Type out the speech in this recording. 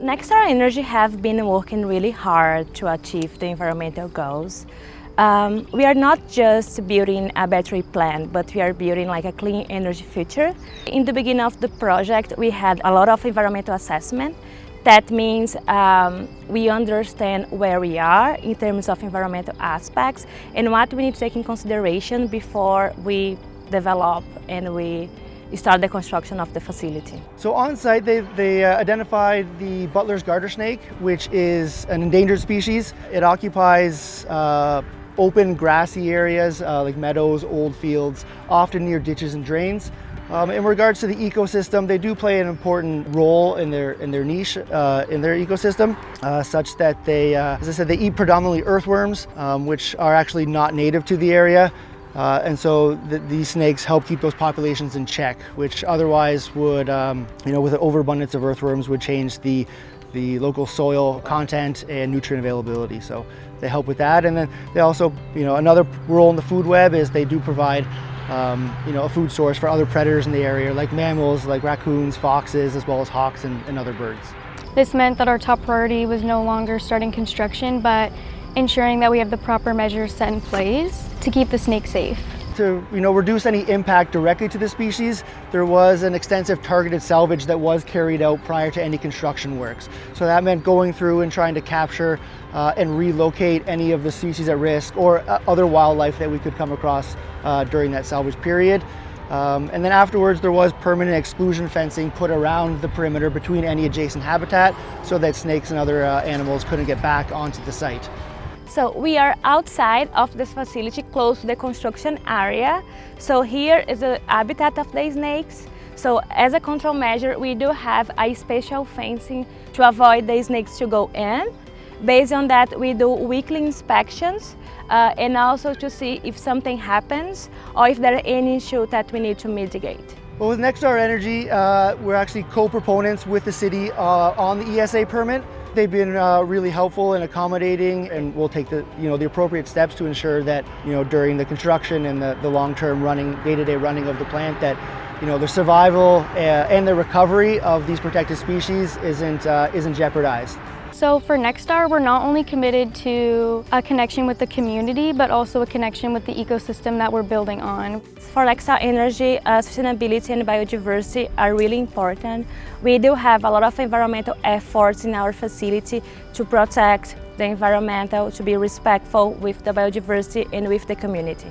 NextStar Energy have been working really hard to achieve the environmental goals. We are not just building a battery plant, but we are building like a clean energy future. In the beginning of the project, we had a lot of environmental assessment. That means we understand where we are in terms of environmental aspects and what we need to take in consideration before we develop and we start the construction of the facility. So on site, they identified the Butler's garter snake, which is an endangered species. It occupies open grassy areas like meadows, old fields, often near ditches and drains. In regards to the ecosystem, they do play an important role in their niche, in their ecosystem, such that they, as I said, they eat predominantly earthworms, which are actually not native to the area. And so these snakes help keep those populations in check, which otherwise would, with an overabundance of earthworms, would change the local soil content and nutrient availability. So they help with that. And then they also, another role in the food web is they do provide, a food source for other predators in the area, like mammals, like raccoons, foxes, as well as hawks and other birds. This meant that our top priority was no longer starting construction, but ensuring that we have the proper measures set in place to keep the snake safe. To reduce any impact directly to the species, there was an extensive targeted salvage that was carried out prior to any construction works. So that meant going through and trying to capture and relocate any of the species at risk or other wildlife that we could come across during that salvage period. And then afterwards there was permanent exclusion fencing put around the perimeter between any adjacent habitat so that snakes and other animals couldn't get back onto the site. So we are outside of this facility, close to the construction area. So here is the habitat of the snakes. So as a control measure, we do have a special fencing to avoid the snakes to go in. Based on that, we do weekly inspections and also to see if something happens or if there are any issues that we need to mitigate. Well, with NextStar Energy, we're actually co-proponents with the city on the ESA permit. They've been really helpful and accommodating, and we'll take the appropriate steps to ensure that during the construction and the long-term day-to-day running of the plant, that the survival and the recovery of these protected species isn't jeopardized. So for NextStar, we're not only committed to a connection with the community, but also a connection with the ecosystem that we're building on. For NextStar Energy, sustainability and biodiversity are really important. We do have a lot of environmental efforts in our facility to protect the environment, to be respectful with the biodiversity and with the community.